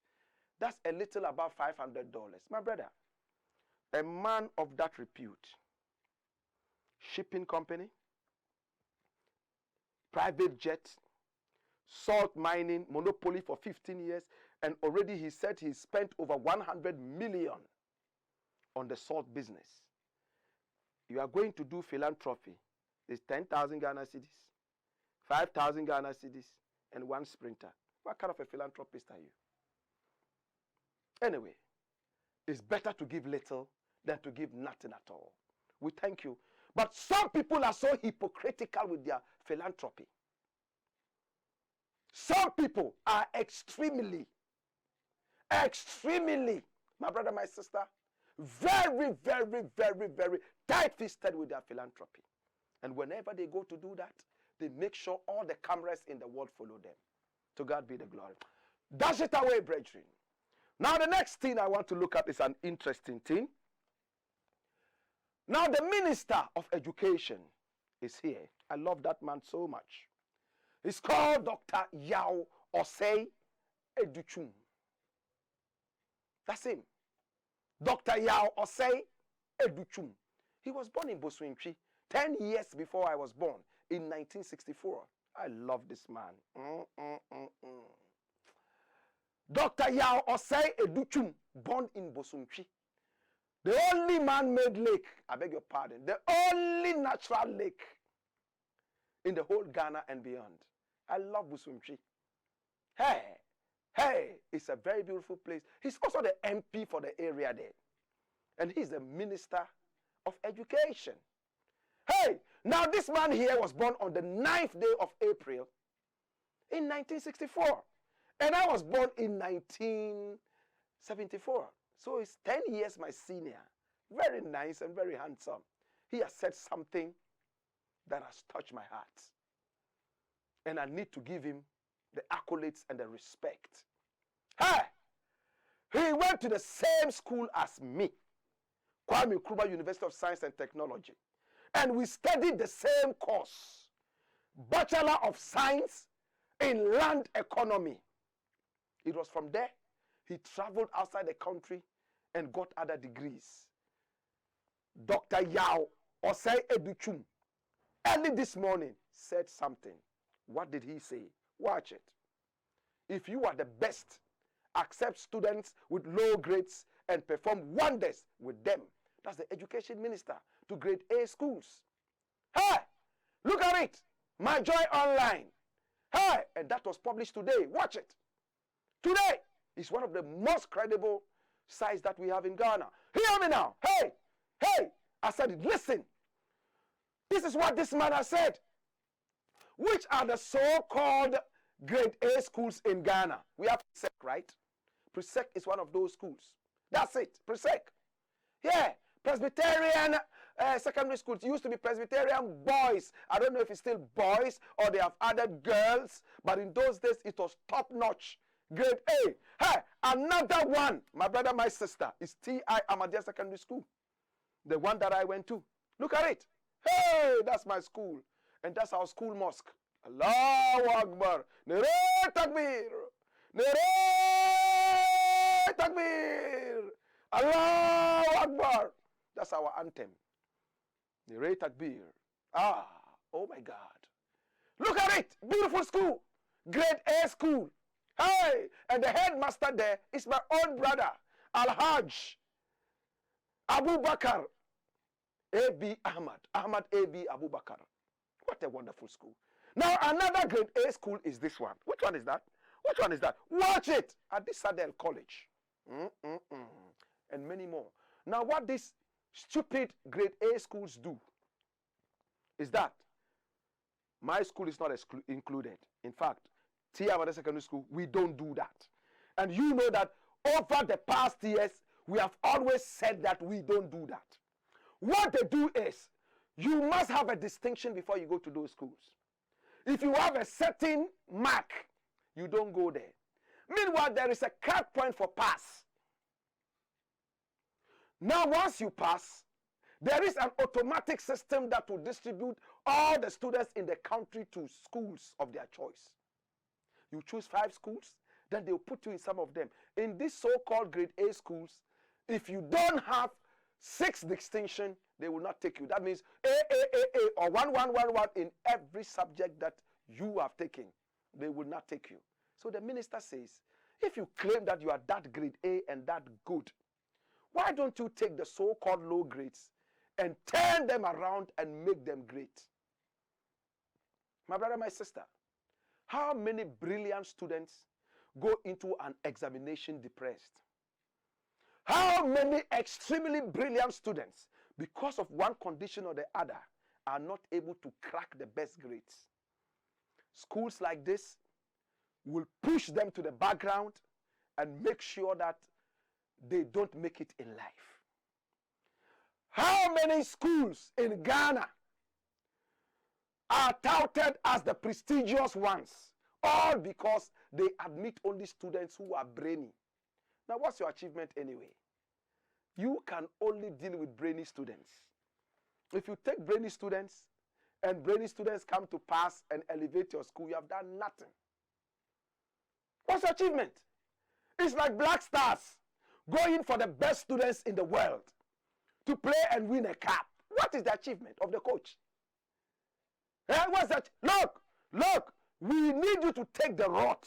That's a little above $500. My brother, a man of that repute, shipping company, private jet, salt mining, monopoly for 15 years, and already he said he spent over 100 million on the salt business. You are going to do philanthropy. It's 10,000 Ghana cedis, 5,000 Ghana cedis, and one Sprinter. What kind of a philanthropist are you? Anyway, it's better to give little than to give nothing at all. We thank you. But some people are so hypocritical with their philanthropy. Some people are extremely, my brother, my sister, very, very, very, very tight-fisted with their philanthropy. And whenever they go to do that, they make sure all the cameras in the world follow them. To God be the glory. Dash it away, brethren. Now the next thing I want to look at is an interesting thing. Now the Minister of Education is here. I love that man so much. He's called Dr. Yao Osei Educhum. That's him. Dr. Yao Osei Educhum. He was born in Bosuintri 10 years before I was born in 1964. I love this man. Dr. Yao Osei Educhum, born in Bosuintri. The only man-made lake, I beg your pardon, the only natural lake in the whole Ghana and beyond. I love Bosuintri. Hey, it's a very beautiful place. He's also the MP for the area there. And he's the Minister of Education. Hey, now this man here was born on the 9th day of April in 1964. And I was born in 1974. So he's 10 years my senior. Very nice and very handsome. He has said something that has touched my heart. And I need to give him the accolades and the respect. Hey! He went to the same school as me. Kwame Nkrumah University of Science and Technology. And we studied the same course. Bachelor of Science in Land Economy. It was from there he traveled outside the country and got other degrees. Dr. Yao Osei Educhum, early this morning, said something. What did he say? Watch it. If you are the best, accept students with low grades and perform wonders with them. That's the education minister to grade A schools. Hey, look at it. My Joy Online. Hey, and that was published today. Watch it. Today is one of the most credible sites that we have in Ghana. Hear me now. Hey, I said it. Listen. This is what this man has said. Which are the so-called grade A schools in Ghana? We have PRESEC, right? PRESEC is one of those schools. That's it, PRESEC. Yeah, Presbyterian secondary schools. It used to be Presbyterian boys. I don't know if it's still boys or they have added girls, but in those days it was top-notch. Grade A. Hey, another one, my brother, my sister, is T.I. Ahmadiyya Secondary School. The one that I went to. Look at it. Hey, that's my school. And that's our school mosque. Allahu Akbar. Nere Takbir. Nere Takbir. Allahu Akbar. That's our anthem. Nere Takbir. Ah, oh my God. Look at it. Beautiful school. Grade A school. Hey, and the headmaster there is my own brother, Al-Hajj Abu Bakr A.B. Ahmad A.B. Abu Bakr. What a wonderful school. Now, another grade A school is this one. Which one is that? Which one is that? Watch it at the Sadell College. And many more. Now, what these stupid grade A schools do is that my school is not included. In fact, T.I. Secondary School, we don't do that. And you know that over the past years, we have always said that we don't do that. What they do is, you must have a distinction before you go to those schools. If you have a certain mark, you don't go there. Meanwhile, there is a cut point for pass. Now, once you pass, there is an automatic system that will distribute all the students in the country to schools of their choice. You choose 5 schools, then they'll put you in some of them. In these so-called grade A schools, if you don't have 6 distinction, they will not take you. That means A, or 1 in every subject that you have taken. They will not take you. So the minister says, if you claim that you are that grade A and that good, why don't you take the so-called low grades and turn them around and make them great? My brother, my sister, how many brilliant students go into an examination depressed? How many extremely brilliant students, because of one condition or the other, are not able to crack the best grades? Schools like this will push them to the background and make sure that they don't make it in life. How many schools in Ghana are touted as the prestigious ones, all because they admit only students who are brainy? Now, what's your achievement anyway? You can only deal with brainy students. If you take brainy students and brainy students come to pass and elevate your school, you have done nothing. What's your achievement? It's like Black Stars going for the best students in the world to play and win a cup. What is the achievement of the coach? What's that? Look, we need you to take the rod.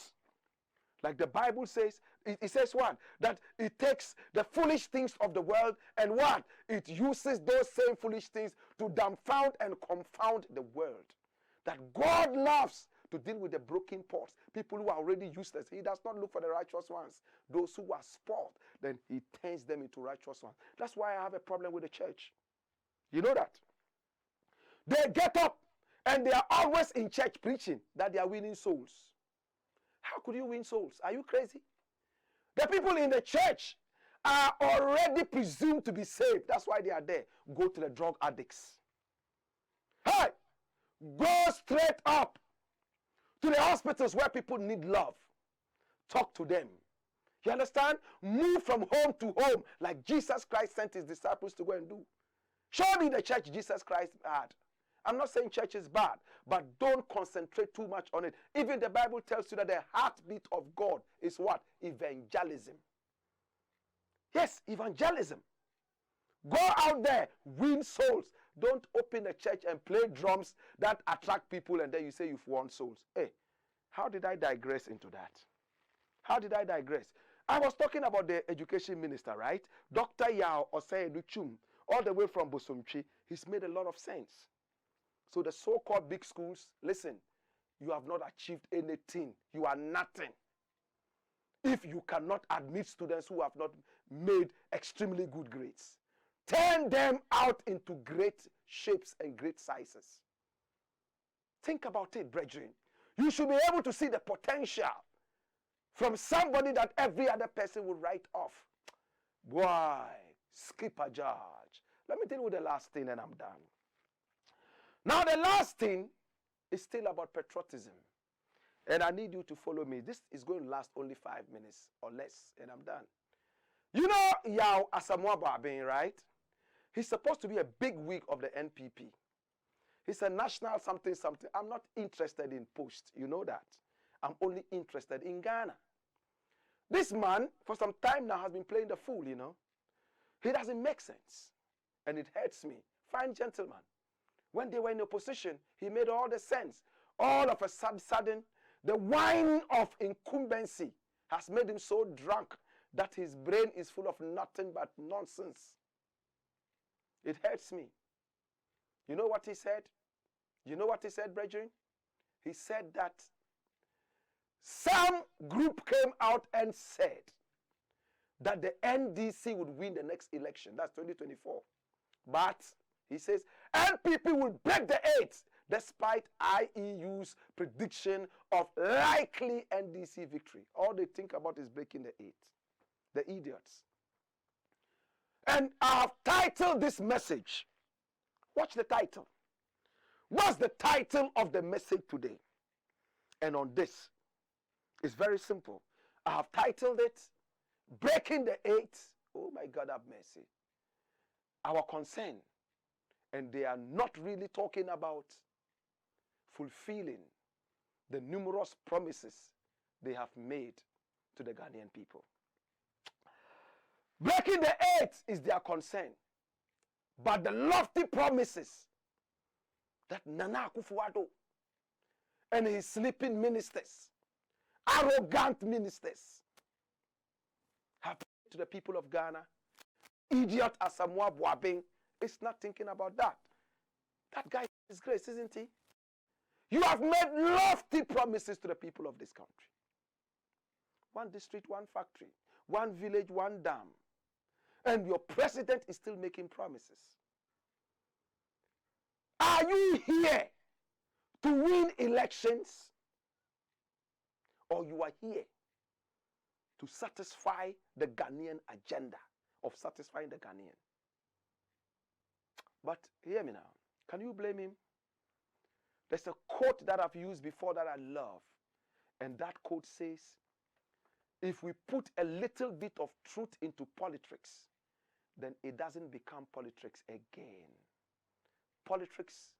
Like the Bible says, it says what? That it takes the foolish things of the world and what? It uses those same foolish things to dumbfound and confound the world. That God loves to deal with the broken pots, people who are already useless. He does not look for the righteous ones. Those who are spoiled, then he turns them into righteous ones. That's why I have a problem with the church. You know that? They get up and they are always in church preaching that they are winning souls. How could you win souls? Are you crazy? The people in the church are already presumed to be saved. That's why they are there. Go to the drug addicts. Hey! Go straight up to the hospitals where people need love. Talk to them. You understand? Move from home to home like Jesus Christ sent his disciples to go and do. Show me the church Jesus Christ had. I'm not saying church is bad, but don't concentrate too much on it. Even the Bible tells you that the heartbeat of God is what? Evangelism. Yes, evangelism. Go out there, win souls. Don't open a church and play drums that attract people and then you say you've won souls. Hey, how did I digress into that? How did I digress? I was talking about the education minister, right? Dr. Yao Osei-Duchum, all the way from Bosomchi. He's made a lot of sense. So the so-called big schools, listen, you have not achieved anything. You are nothing. If you cannot admit students who have not made extremely good grades. turn them out into great shapes and great sizes. Think about it, brethren. You should be able to see the potential from somebody that every other person would write off. Boy, skip a judge. Let me tell you the last thing and I'm done. Now the last thing is still about patriotism. And I need you to follow me. This is going to last only 5 minutes or less and I'm done. You know Yao Asamoah Babin, right? He's supposed to be a big wig of the NPP. He's a national something something. I'm not interested in post. You know that. I'm only interested in Ghana. This man, for some time now, has been playing the fool, you know. He doesn't make sense. And it hurts me. Fine gentleman. When they were in opposition, he made all the sense. All of a sudden, the wine of incumbency has made him so drunk that his brain is full of nothing but nonsense. It hurts me. You know what he said? You know what he said, brethren? He said that some group came out and said that the NDC would win the next election. That's 2024. But he says NPP will break the 8 despite IEU's prediction of likely NDC victory. All they think about is breaking the 8. The idiots. And I have titled this message. Watch the title. What's the title of the message today? And on this, it's very simple. I have titled it, Breaking the 8. Oh my God, have mercy. Our concern. And they are not really talking about fulfilling the numerous promises they have made to the Ghanaian people. Breaking the 8 is their concern. But the lofty promises that Nana Akufo-Addo and his sleeping ministers, arrogant ministers, have to the people of Ghana, idiot Asamoah Boabeng is not thinking about that. That guy is grace, isn't he? You have made lofty promises to the people of this country. 1 district, 1 factory, 1 village, 1 dam. And your president is still making promises. Are you here to win elections? Or you are here to satisfy the Ghanaian agenda of satisfying the Ghanaian? But hear me now. Can you blame him? There's a quote that I've used before that I love. And that quote says, if we put a little bit of truth into politics, then it doesn't become politics again. Politics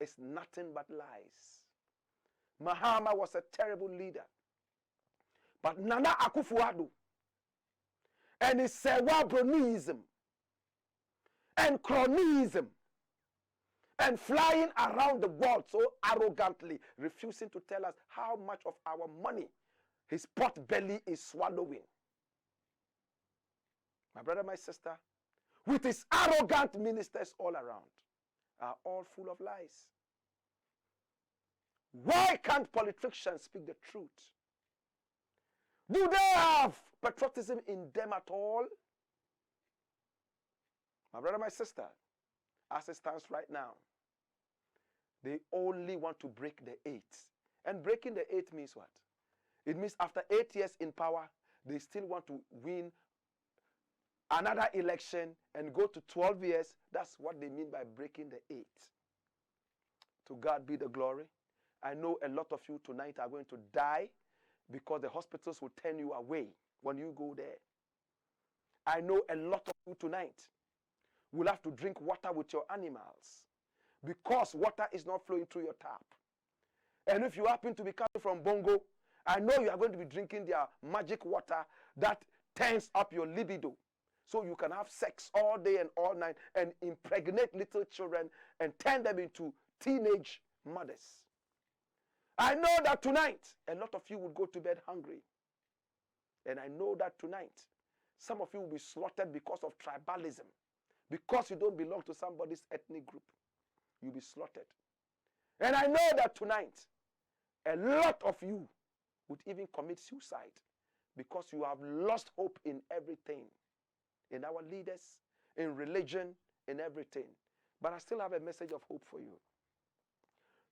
is nothing but lies. Mahama was a terrible leader. But Nana Akufo-Addo and his Sewabronism and cronyism and flying around the world so arrogantly, refusing to tell us how much of our money his pot belly is swallowing. My brother, my sister, with his arrogant ministers all around, are all full of lies. Why can't politicians speak the truth? Do they have patriotism in them at all? My brother, my sister, as it stands right now, they only want to break the 8. And breaking the 8 means what? It means after 8 years in power, they still want to win another election and go to 12 years. That's what they mean by breaking the 8. To God be the glory. I know a lot of you tonight are going to die because the hospitals will turn you away when you go there. I know a lot of you tonight will have to drink water with your animals because water is not flowing through your tap. And if you happen to be coming from Bongo, I know you are going to be drinking their magic water that turns up your libido. So you can have sex all day and all night and impregnate little children and turn them into teenage mothers. I know that tonight, a lot of you will go to bed hungry. And I know that tonight, some of you will be slaughtered because of tribalism. Because you don't belong to somebody's ethnic group. You'll be slaughtered. And I know that tonight, a lot of you would even commit suicide because you have lost hope in everything. In our leaders, in religion, in everything. But I still have a message of hope for you.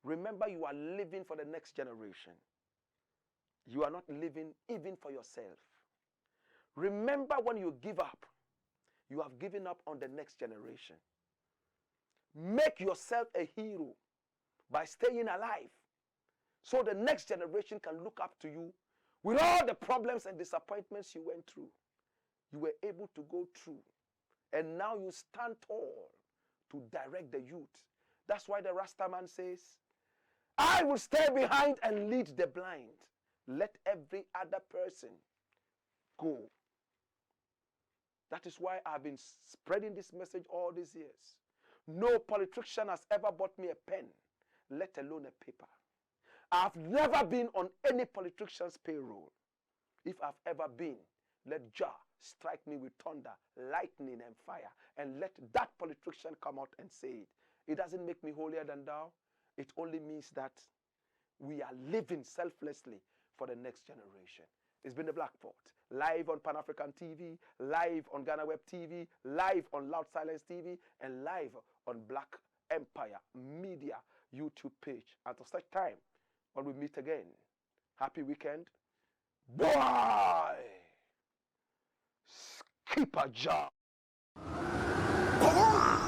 Remember, you are living for the next generation. You are not living even for yourself. Remember, when you give up, you have given up on the next generation. Make yourself a hero by staying alive, so the next generation can look up to you with all the problems and disappointments you went through. You were able to go through, and now you stand tall to direct the youth. That's why the Rasta man says, I will stay behind and lead the blind. Let every other person go. That is why I've been spreading this message all these years. No politician has ever bought me a pen, let alone a paper. I've never been on any politician's payroll. If I've ever been, let Jah strike me with thunder, lightning, and fire, and let that politician come out and say it. It doesn't make me holier than thou. It only means that we are living selflessly for the next generation. It's been the Black Port, live on Pan-African TV, live on Ghana Web TV, live on Loud Silence TV, and live on Black Empire Media YouTube page. Until such time, when we meet again, happy weekend. Boy! Skip a job. Power!